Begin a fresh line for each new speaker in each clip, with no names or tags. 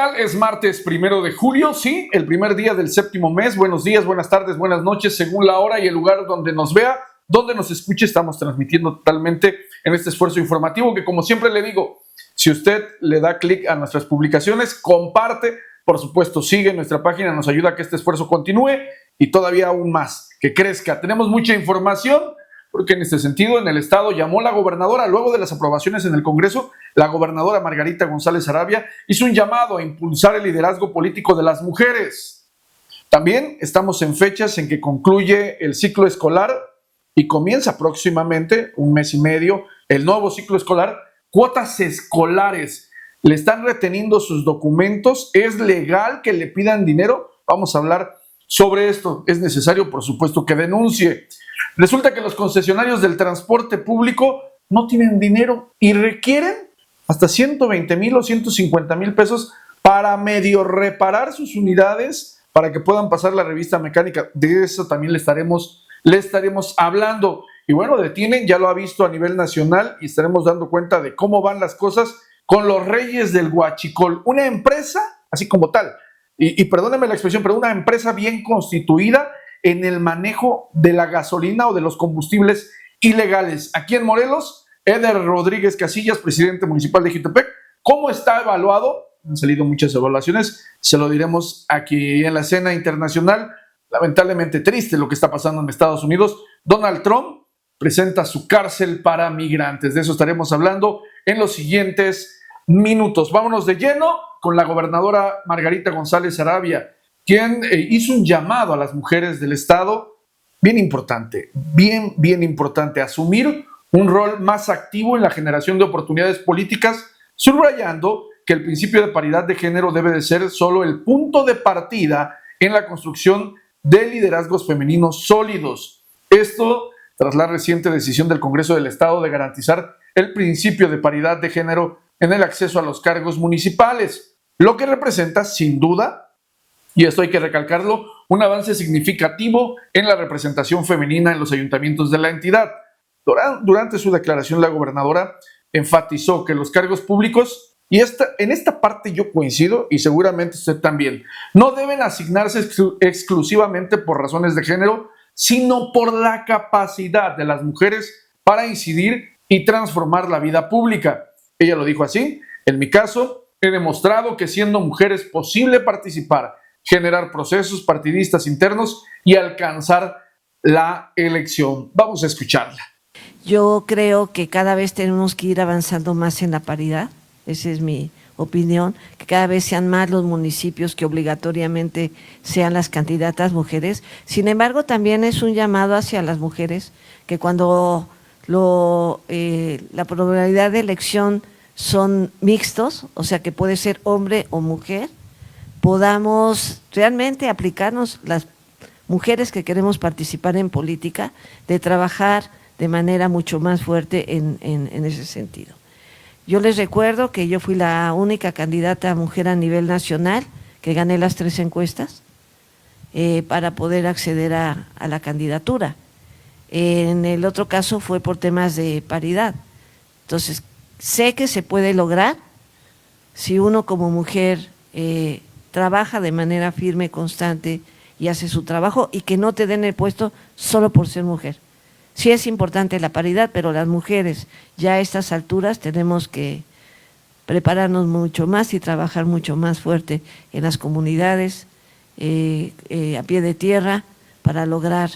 tal? Es martes 1 de julio, sí, el primer día del séptimo mes. Buenos días, buenas tardes, buenas noches, según la hora y el lugar donde nos vea, donde nos escuche. Estamos transmitiendo totalmente en este esfuerzo informativo que, como siempre le digo, si usted le da clic a nuestras publicaciones, comparte, por supuesto, sigue nuestra página, nos ayuda a que este esfuerzo continúe y todavía aún más, que crezca. Tenemos mucha información, porque en este sentido, en el estado llamó la gobernadora, luego de las aprobaciones en el Congreso, la gobernadora Margarita González Arabia hizo un llamado a impulsar el liderazgo político de las mujeres. También estamos en fechas en que concluye el ciclo escolar y comienza próximamente, un mes y medio, el nuevo ciclo escolar. Cuotas escolares, le están reteniendo sus documentos, ¿es legal que le pidan dinero? Vamos a hablar sobre esto. Es necesario, por supuesto, que denuncie. Resulta que los concesionarios del transporte público no tienen dinero y requieren hasta 120,000 o 150,000 pesos para medio reparar sus unidades para que puedan pasar la revista mecánica. De eso también le estaremos hablando. Y bueno, detienen, ya lo ha visto a nivel nacional y estaremos dando cuenta de cómo van las cosas con los Reyes del Huachicol. Una empresa, así como tal, y perdónenme la expresión, pero una empresa bien constituida en el manejo de la gasolina o de los combustibles ilegales. Aquí en Morelos, Eder Rodríguez Casillas, presidente municipal de Jitepec, ¿cómo está evaluado? Han salido muchas evaluaciones, se lo diremos aquí en la escena internacional. Lamentablemente triste lo que está pasando en Estados Unidos. Donald Trump presenta su cárcel para migrantes. De eso estaremos hablando en los siguientes minutos. Vámonos de lleno con la gobernadora Margarita González Arabia, quien hizo un llamado a las mujeres del estado bien importante, bien importante, asumir un rol más activo en la generación de oportunidades políticas, subrayando que el principio de paridad de género debe de ser solo el punto de partida en la construcción de liderazgos femeninos sólidos. Esto tras la reciente decisión del Congreso del Estado de garantizar el principio de paridad de género en el acceso a los cargos municipales, lo que representa, sin duda, y esto hay que recalcarlo, un avance significativo en la representación femenina en los ayuntamientos de la entidad. Durante su declaración, la gobernadora enfatizó que los cargos públicos, y en esta parte yo coincido y seguramente usted también, no deben asignarse exclusivamente por razones de género, sino por la capacidad de las mujeres para incidir y transformar la vida pública. Ella lo dijo así: en mi caso, he demostrado que siendo mujer es posible participar, generar procesos partidistas internos y alcanzar la elección. Vamos a escucharla.
Yo creo que cada vez tenemos que ir avanzando más en la paridad, esa es mi opinión, que cada vez sean más los municipios que obligatoriamente sean las candidatas mujeres. Sin embargo, también es un llamado hacia las mujeres que cuando la probabilidad de elección son mixtos, o sea que puede ser hombre o mujer, podamos realmente aplicarnos las mujeres que queremos participar en política, de trabajar de manera mucho más fuerte en ese sentido. Yo les recuerdo que yo fui la única candidata a mujer a nivel nacional que gané las 3 encuestas para poder acceder a la candidatura. En el otro caso fue por temas de paridad. Entonces, sé que se puede lograr si uno como mujer trabaja de manera firme, constante y hace su trabajo y que no te den el puesto solo por ser mujer. Sí es importante la paridad, pero las mujeres ya a estas alturas tenemos que prepararnos mucho más y trabajar mucho más fuerte en las comunidades, a pie de tierra, para lograr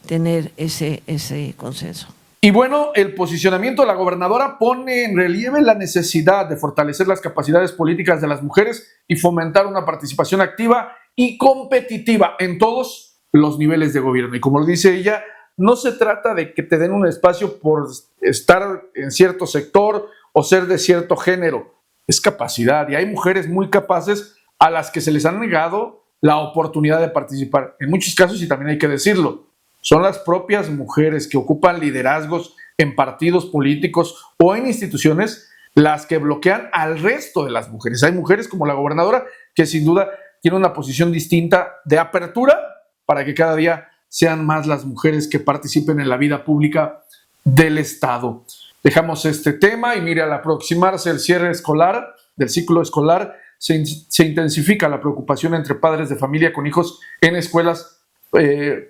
tener ese consenso.
Y bueno, el posicionamiento de la gobernadora pone en relieve la necesidad de fortalecer las capacidades políticas de las mujeres y fomentar una participación activa y competitiva en todos los niveles de gobierno. Y como lo dice ella, no se trata de que te den un espacio por estar en cierto sector o ser de cierto género. Es capacidad, y hay mujeres muy capaces a las que se les ha negado la oportunidad de participar. En muchos casos, y también hay que decirlo, son las propias mujeres que ocupan liderazgos en partidos políticos o en instituciones las que bloquean al resto de las mujeres. Hay mujeres como la gobernadora que sin duda tiene una posición distinta de apertura para que cada día sean más las mujeres que participen en la vida pública del Estado. Dejamos este tema y mire, al aproximarse el cierre escolar, del ciclo escolar, se intensifica la preocupación entre padres de familia con hijos en escuelas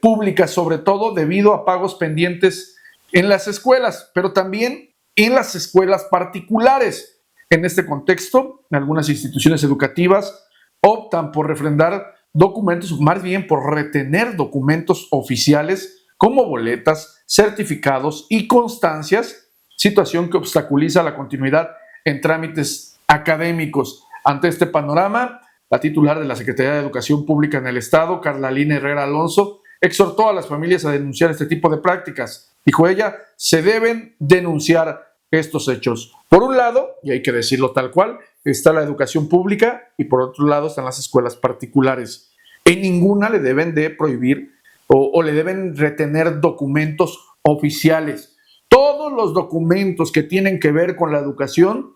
públicas, sobre todo debido a pagos pendientes en las escuelas, pero también en las escuelas particulares. En este contexto, algunas instituciones educativas optan por refrendar documentos, o más bien por retener documentos oficiales como boletas, certificados y constancias, situación que obstaculiza la continuidad en trámites académicos. Ante este panorama, la titular de la Secretaría de Educación Pública en el Estado, Carla Lina Herrera Alonso, exhortó a las familias a denunciar este tipo de prácticas. Dijo ella, se deben denunciar estos hechos. Por un lado, y hay que decirlo tal cual, está la educación pública y por otro lado están las escuelas particulares. En ninguna le deben de prohibir o le deben retener documentos oficiales. Todos los documentos que tienen que ver con la educación,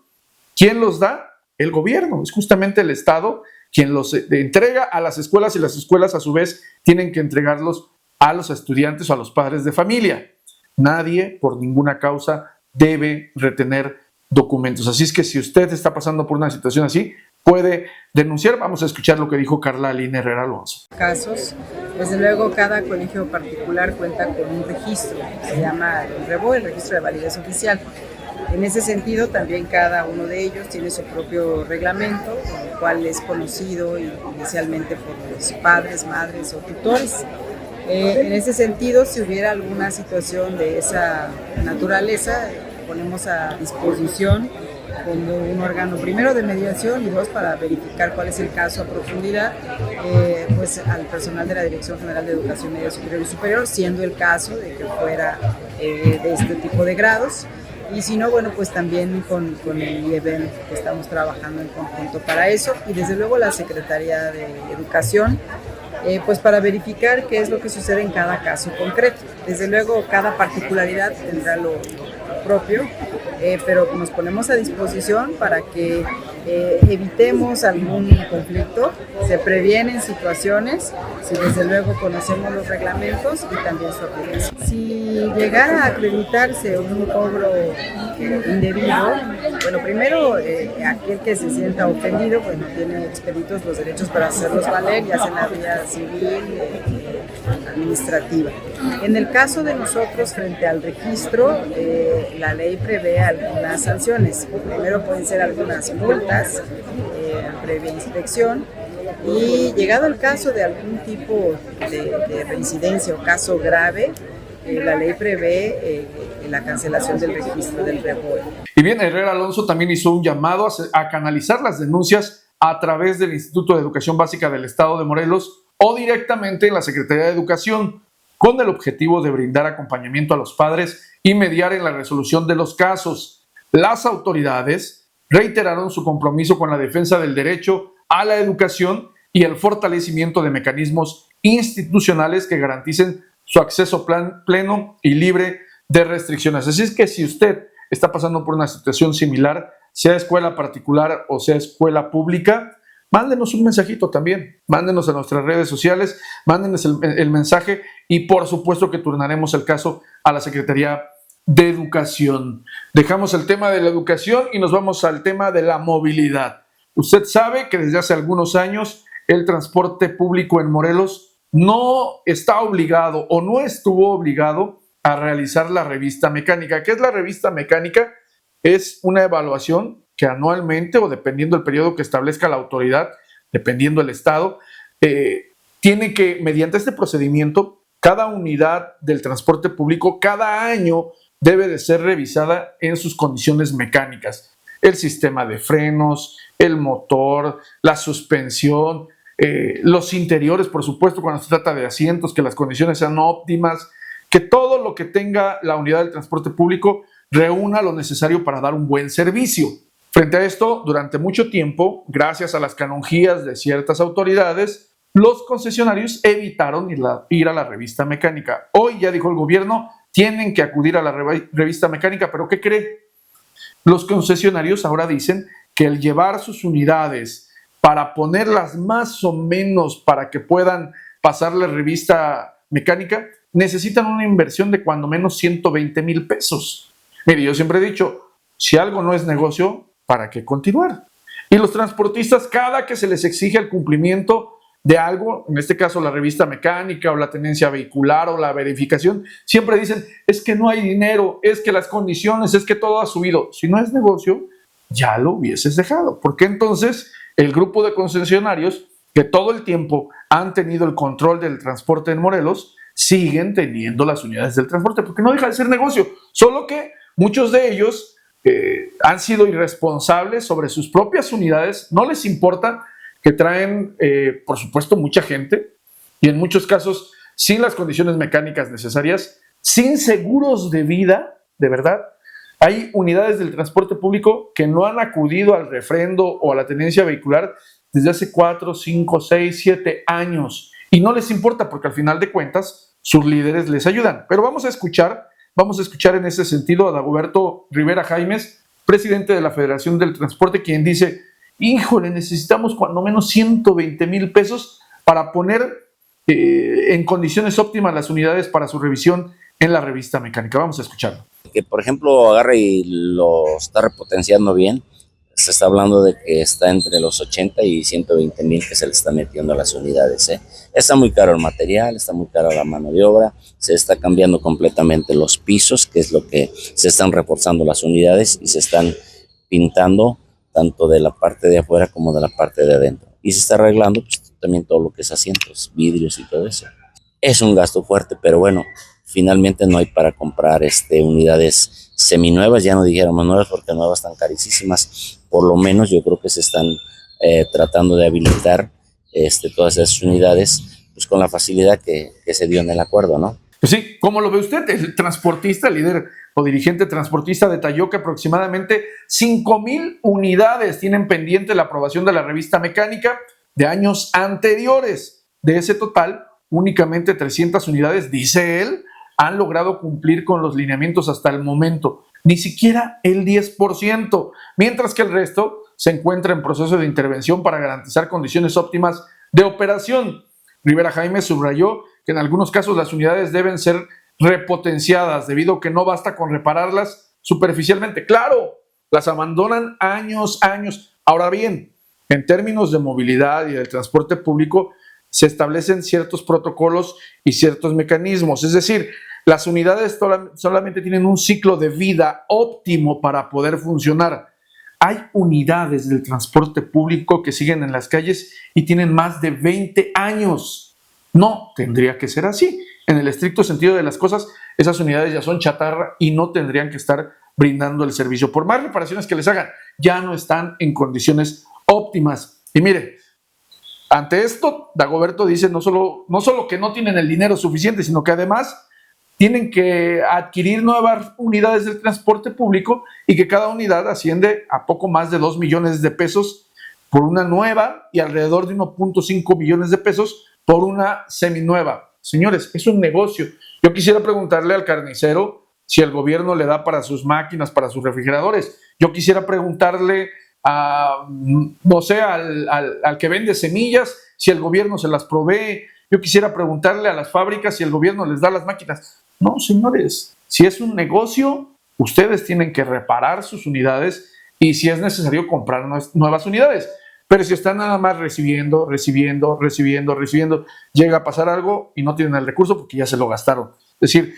¿quién los da? El gobierno. Es justamente el Estado quien los entrega a las escuelas y las escuelas a su vez tienen que entregarlos a los estudiantes o a los padres de familia. Nadie, por ninguna causa, debe retener documentos. Así es que si usted está pasando por una situación así, puede denunciar. Vamos a escuchar lo que dijo Carla Lina Herrera Alonso.
Casos, desde luego cada colegio particular cuenta con un registro, se llama el REVO, el Registro de Validez Oficial. En ese sentido, también cada uno de ellos tiene su propio reglamento, el cual es conocido inicialmente por los padres, madres o tutores. En ese sentido, si hubiera alguna situación de esa naturaleza, ponemos a disposición como un órgano primero de mediación y dos para verificar cuál es el caso a profundidad, pues al personal de la Dirección General de Educación Media Superior y Superior, siendo el caso de que fuera de este tipo de grados. Y si no, bueno, pues también con el IEBEN que estamos trabajando en conjunto para eso y desde luego la Secretaría de Educación, pues para verificar qué es lo que sucede en cada caso concreto. Desde luego cada particularidad tendrá lo propio, pero nos ponemos a disposición para que evitemos algún conflicto, se previenen situaciones, si desde luego conocemos los reglamentos y también su aplicación. Si llegara a acreditarse un cobro indebido, bueno, primero aquel que se sienta ofendido, bueno, tiene expeditos los derechos para hacerlos valer, ya sea en la vía civil, administrativa. En el caso de nosotros frente al registro, la ley prevé algunas sanciones. Primero pueden ser algunas multas, previa inspección, y llegado el caso de algún tipo de reincidencia o caso grave, la ley prevé la cancelación del registro del REVOE.
Y bien, Herrera Alonso también hizo un llamado a canalizar las denuncias a través del Instituto de Educación Básica del Estado de Morelos o directamente en la Secretaría de Educación, con el objetivo de brindar acompañamiento a los padres y mediar en la resolución de los casos. Las autoridades reiteraron su compromiso con la defensa del derecho a la educación y el fortalecimiento de mecanismos institucionales que garanticen su acceso pleno y libre de restricciones. Así es que si usted está pasando por una situación similar, sea escuela particular o sea escuela pública, mándenos un mensajito también, mándenos a nuestras redes sociales, mándenos el mensaje y por supuesto que turnaremos el caso a la Secretaría de Educación. Dejamos el tema de la educación y nos vamos al tema de la movilidad. Usted sabe que desde hace algunos años el transporte público en Morelos no está obligado o no estuvo obligado a realizar la revista mecánica. ¿Qué es la revista mecánica? Es una evaluación que anualmente o dependiendo del periodo que establezca la autoridad, dependiendo del estado, tiene que, mediante este procedimiento, cada unidad del transporte público cada año debe de ser revisada en sus condiciones mecánicas. El sistema de frenos, el motor, la suspensión, los interiores, por supuesto, cuando se trata de asientos, que las condiciones sean óptimas, que todo lo que tenga la unidad del transporte público reúna lo necesario para dar un buen servicio. Frente a esto, durante mucho tiempo, gracias a las canonjías de ciertas autoridades, los concesionarios evitaron ir a la revista mecánica. Hoy ya dijo el gobierno, tienen que acudir a la revista mecánica, pero ¿qué cree? Los concesionarios ahora dicen que el llevar sus unidades para ponerlas más o menos para que puedan pasar la revista mecánica, necesitan una inversión de cuando menos 120,000 pesos. Mire, yo siempre he dicho, si algo no es negocio, ¿para qué continuar? Y los transportistas, cada que se les exige el cumplimiento de algo, en este caso la revista mecánica o la tenencia vehicular o la verificación, siempre dicen, es que no hay dinero, es que las condiciones, es que todo ha subido. Si no es negocio, ya lo hubieses dejado. ¿Por qué entonces el grupo de concesionarios que todo el tiempo han tenido el control del transporte en Morelos siguen teniendo las unidades del transporte? Porque no deja de ser negocio, solo que muchos de ellos han sido irresponsables sobre sus propias unidades, no les importa que traen, por supuesto, mucha gente y en muchos casos sin las condiciones mecánicas necesarias, sin seguros de vida, de verdad. Hay unidades del transporte público que no han acudido al refrendo o a la tenencia vehicular desde hace 4, 5, 6, 7 años y no les importa porque al final de cuentas sus líderes les ayudan. Pero vamos a escuchar en ese sentido a Dagoberto Rivera Jaimes, presidente de la Federación del Transporte, quien dice, híjole, necesitamos cuando menos 120,000 pesos para poner en condiciones óptimas las unidades para su revisión en la revista mecánica. Vamos a escucharlo.
Que por ejemplo agarre y lo está repotenciando bien, se está hablando de que está entre los 80 y 120,000 que se le está metiendo a las unidades. Está muy caro el material, está muy cara la mano de obra, se está cambiando completamente los pisos, que es lo que se están reforzando las unidades y se están pintando tanto de la parte de afuera como de la parte de adentro. Y se está arreglando pues, también todo lo que es asientos, vidrios y todo eso. Es un gasto fuerte, pero bueno, finalmente no hay para comprar unidades seminuevas, ya no dijéramos nuevas porque nuevas están carísimas. Por lo menos yo creo que se están tratando de habilitar todas esas unidades pues con la facilidad que se dio en el acuerdo, ¿no?
Pues sí, ¿cómo lo ve usted? El transportista, el líder o dirigente transportista detalló que aproximadamente 5,000 unidades tienen pendiente la aprobación de la revista mecánica de años anteriores. De ese total, únicamente 300 unidades, dice él, han logrado cumplir con los lineamientos hasta el momento. Ni siquiera el 10%, mientras que el resto se encuentra en proceso de intervención para garantizar condiciones óptimas de operación. Rivera Jaimes subrayó que en algunos casos las unidades deben ser repotenciadas debido a que no basta con repararlas superficialmente. Claro, las abandonan años. Ahora bien, en términos de movilidad y del transporte público, se establecen ciertos protocolos y ciertos mecanismos. Es decir, las unidades solamente tienen un ciclo de vida óptimo para poder funcionar. Hay unidades del transporte público que siguen en las calles y tienen más de 20 años. No tendría que ser así. En el estricto sentido de las cosas, esas unidades ya son chatarra y no tendrían que estar brindando el servicio. Por más reparaciones que les hagan, ya no están en condiciones óptimas. Y mire, ante esto, Dagoberto dice no solo que no tienen el dinero suficiente, sino que además tienen que adquirir nuevas unidades del transporte público y que cada unidad asciende a poco más de 2 millones de pesos por una nueva y alrededor de 1.5 millones de pesos por una seminueva. Señores, es un negocio. Yo quisiera preguntarle al carnicero si el gobierno le da para sus máquinas, para sus refrigeradores. Yo quisiera preguntarle no sé, al que vende semillas, si el gobierno se las provee. Yo quisiera preguntarle a las fábricas si el gobierno les da las máquinas. No, señores, si es un negocio, ustedes tienen que reparar sus unidades y si es necesario comprar nuevas unidades. Pero si están nada más recibiendo, llega a pasar algo y no tienen el recurso porque ya se lo gastaron. Es decir,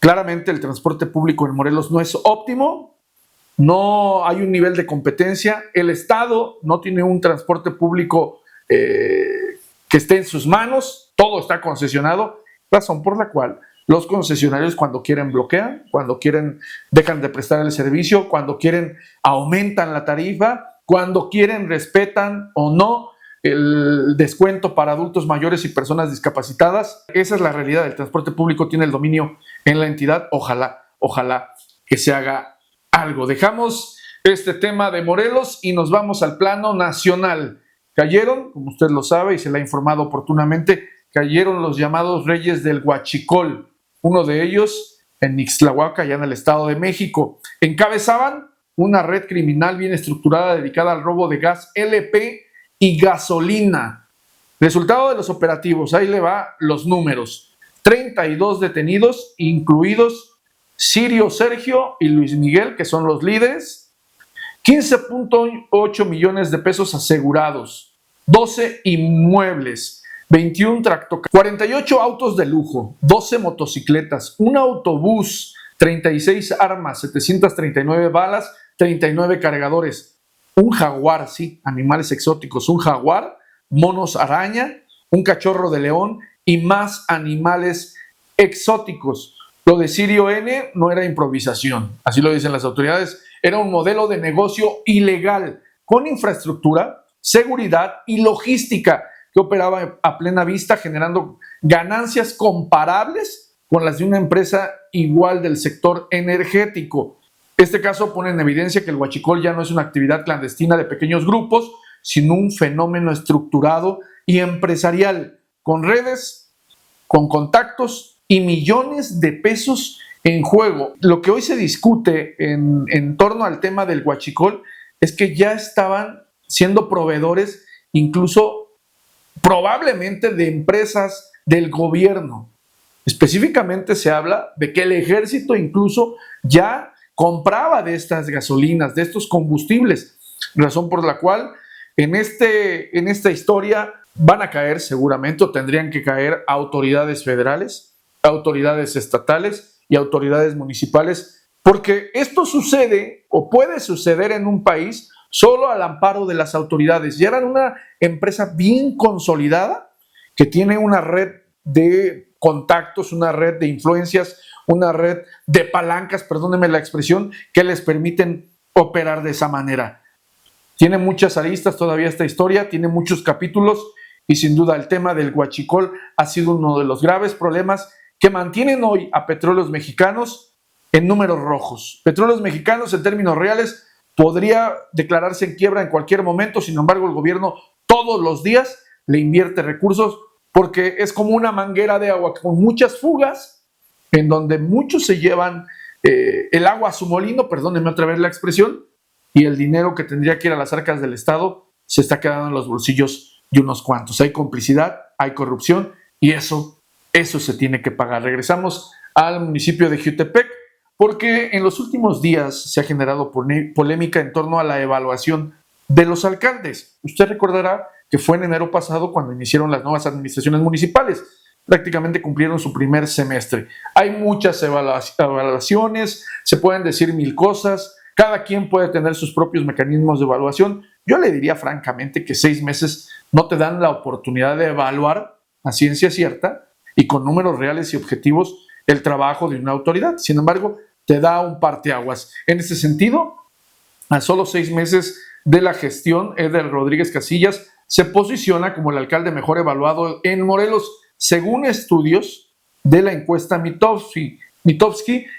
claramente el transporte público en Morelos no es óptimo. No hay un nivel de competencia, el Estado no tiene un transporte público que esté en sus manos, todo está concesionado, razón por la cual los concesionarios cuando quieren bloquean, cuando quieren dejan de prestar el servicio, cuando quieren aumentan la tarifa, cuando quieren respetan o no el descuento para adultos mayores y personas discapacitadas. Esa es la realidad, el transporte público tiene el dominio en la entidad, ojalá que se haga algo. Dejamos este tema de Morelos y nos vamos al plano nacional. Cayeron, como usted lo sabe y se le ha informado oportunamente, cayeron los llamados Reyes del Huachicol. Uno de ellos en Ixtlahuaca, allá en el Estado de México. Encabezaban una red criminal bien estructurada dedicada al robo de gas LP y gasolina. Resultado de los operativos, ahí le va los números. 32 detenidos, incluidos Sirio Sergio y Luis Miguel, que son los líderes. 15.8 millones de pesos asegurados, 12 inmuebles, 21 tractocamiones, 48 autos de lujo, 12 motocicletas, un autobús, 36 armas, 739 balas, 39 cargadores, un jaguar, sí, animales exóticos, un jaguar, monos araña, un cachorro de león y más animales exóticos. Lo de Sirio N no era improvisación, así lo dicen las autoridades, era un modelo de negocio ilegal con infraestructura, seguridad y logística que operaba a plena vista, generando ganancias comparables con las de una empresa igual del sector energético. Este caso pone en evidencia que el huachicol ya no es una actividad clandestina de pequeños grupos, sino un fenómeno estructurado y empresarial, con redes, con contactos y millones de pesos en juego. Lo que hoy se discute en torno al tema del huachicol es que ya estaban siendo proveedores, incluso probablemente de empresas del gobierno. Específicamente se habla de que el ejército incluso ya compraba de estas gasolinas, de estos combustibles, razón por la cual en esta historia van a caer seguramente, o tendrían que caer, autoridades federales, autoridades estatales y autoridades municipales, porque esto sucede o puede suceder en un país solo al amparo de las autoridades. Ya eran una empresa bien consolidada que tiene una red de contactos, una red de influencias, una red de palancas, perdónenme la expresión, que les permiten operar de esa manera. Tiene muchas aristas todavía esta historia, tiene muchos capítulos y sin duda el tema del huachicol ha sido uno de los graves problemas que mantienen hoy a Petróleos Mexicanos en números rojos. Petróleos Mexicanos, en términos reales, podría declararse en quiebra en cualquier momento. Sin embargo, el gobierno todos los días le invierte recursos porque es como una manguera de agua con muchas fugas, en donde muchos se llevan el agua a su molino, perdónenme otra vez la expresión, y el dinero que tendría que ir a las arcas del Estado se está quedando en los bolsillos de unos cuantos. Hay complicidad, hay corrupción y eso se tiene que pagar. Regresamos al municipio de Jiutepec porque en los últimos días se ha generado polémica en torno a la evaluación de los alcaldes. Usted recordará que fue en enero pasado cuando iniciaron las nuevas administraciones municipales. Prácticamente cumplieron su primer semestre. Hay muchas evaluaciones, se pueden decir mil cosas, cada quien puede tener sus propios mecanismos de evaluación. Yo le diría francamente que 6 meses no te dan la oportunidad de evaluar a ciencia cierta y con números reales y objetivos el trabajo de una autoridad. Sin embargo, te da un parteaguas. En ese sentido, a solo 6 meses de la gestión, Eder Rodríguez Casillas se posiciona como el alcalde mejor evaluado en Morelos, según estudios de la encuesta Mitofsky,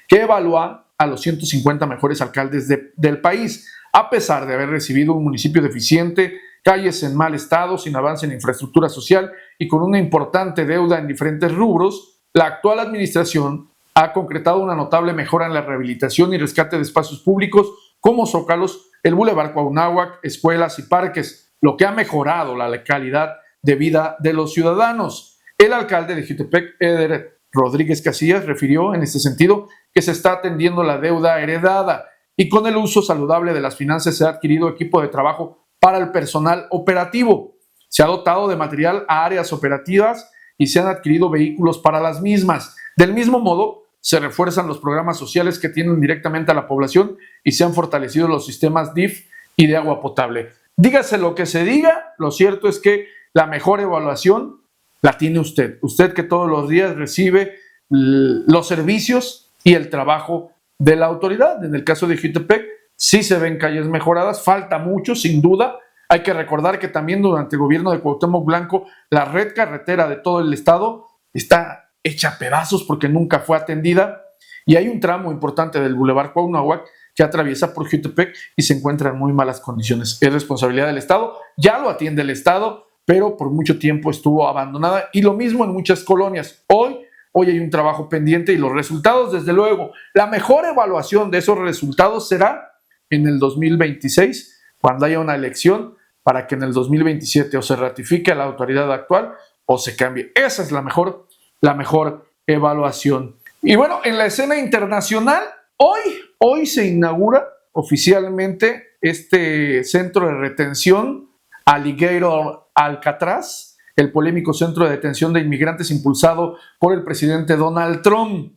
que evalúa a los 150 mejores alcaldes del país. A pesar de haber recibido un municipio deficiente, calles en mal estado, sin avance en infraestructura social y con una importante deuda en diferentes rubros, la actual administración ha concretado una notable mejora en la rehabilitación y rescate de espacios públicos como zócalos, el Boulevard Cuauhnáhuac, escuelas y parques, lo que ha mejorado la calidad de vida de los ciudadanos. El alcalde de Jiutepec, Eder Rodríguez Casillas, refirió en este sentido que se está atendiendo la deuda heredada y con el uso saludable de las finanzas se ha adquirido equipo de trabajo para el personal operativo. Se ha dotado de material a áreas operativas y se han adquirido vehículos para las mismas. Del mismo modo, se refuerzan los programas sociales que atienden directamente a la población y se han fortalecido los sistemas DIF y de agua potable. Dígase lo que se diga, lo cierto es que la mejor evaluación la tiene usted. Usted que todos los días recibe los servicios y el trabajo de la autoridad. En el caso de Jiutepec, sí se ven calles mejoradas, falta mucho, sin duda. Hay que recordar que también durante el gobierno de Cuauhtémoc Blanco, la red carretera de todo el estado está hecha a pedazos porque nunca fue atendida. Y hay un tramo importante del Boulevard Cuauhnáhuac que atraviesa por Jiutepec y se encuentra en muy malas condiciones. Es responsabilidad del estado, ya lo atiende el estado, pero por mucho tiempo estuvo abandonada y lo mismo en muchas colonias. Hoy hay un trabajo pendiente y los resultados, desde luego, la mejor evaluación de esos resultados será en el 2026, cuando haya una elección, para que en el 2027 o se ratifique a la autoridad actual o se cambie. Esa es la mejor evaluación. Y bueno, en la escena internacional, hoy se inaugura oficialmente este centro de retención, Alligator Alcatraz, el polémico centro de detención de inmigrantes impulsado por el presidente Donald Trump.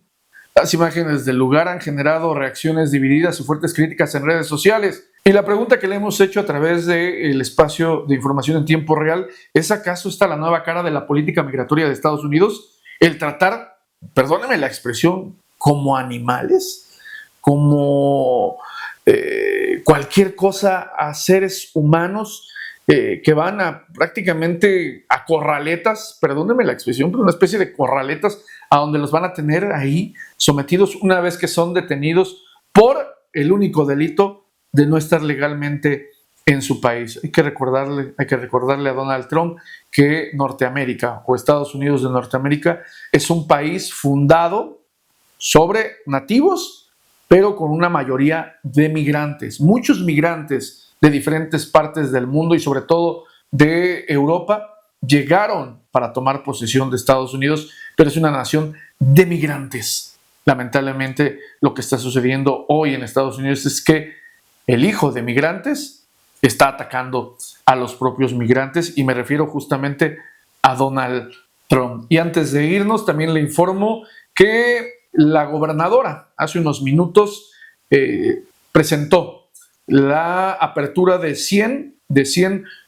Las imágenes del lugar han generado reacciones divididas y fuertes críticas en redes sociales. Y la pregunta que le hemos hecho a través del espacio de información en tiempo real es: ¿acaso está la nueva cara de la política migratoria de Estados Unidos? El tratar, perdónenme la expresión, como animales, como cualquier cosa a seres humanos que van a prácticamente a corraletas, perdónenme la expresión, pero una especie de corraletas a donde los van a tener ahí sometidos una vez que son detenidos por el único delito de no estar legalmente en su país. Hay que recordarle a Donald Trump que Norteamérica o Estados Unidos de Norteamérica es un país fundado sobre nativos, pero con una mayoría de migrantes. Muchos migrantes de diferentes partes del mundo y sobre todo de Europa llegaron para tomar posesión de Estados Unidos, pero es una nación de migrantes. Lamentablemente, lo que está sucediendo hoy en Estados Unidos es que el hijo de migrantes está atacando a los propios migrantes, y me refiero justamente a Donald Trump. Y antes de irnos, también le informo que la gobernadora hace unos minutos presentó la apertura de 100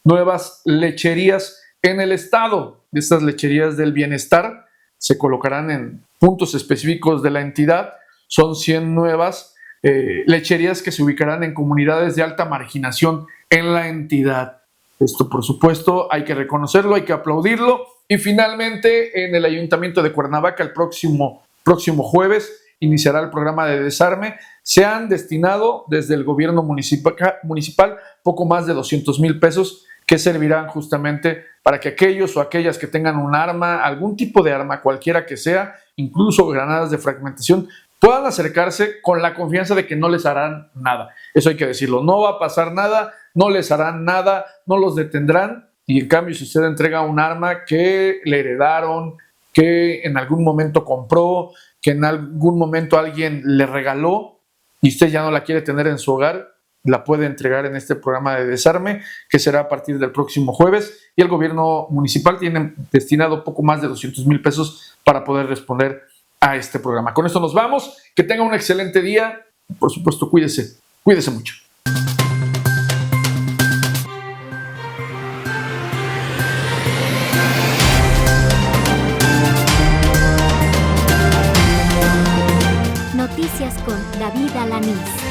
nuevas lecherías en el estado. Estas lecherías del bienestar se colocarán en puntos específicos de la entidad. Son 100 nuevas lecherías que se ubicarán en comunidades de alta marginación en la entidad. Esto, por supuesto, hay que reconocerlo, hay que aplaudirlo. Y finalmente, en el Ayuntamiento de Cuernavaca, el próximo jueves iniciará el programa de desarme. Se han destinado desde el gobierno municipal poco más de 200,000 pesos que servirán justamente para que aquellos o aquellas que tengan un arma, algún tipo de arma, cualquiera que sea, incluso granadas de fragmentación, puedan acercarse con la confianza de que no les harán nada. Eso hay que decirlo, no va a pasar nada, no les harán nada, no los detendrán. Y en cambio, si usted entrega un arma que le heredaron, que en algún momento compró, que en algún momento alguien le regaló y usted ya no la quiere tener en su hogar, la puede entregar en este programa de desarme, que será a partir del próximo jueves, y el gobierno municipal tiene destinado poco más de 200,000 pesos para poder responder a este programa. Con esto nos vamos, que tenga un excelente día, por supuesto cuídese mucho.
Noticias con David Alanís.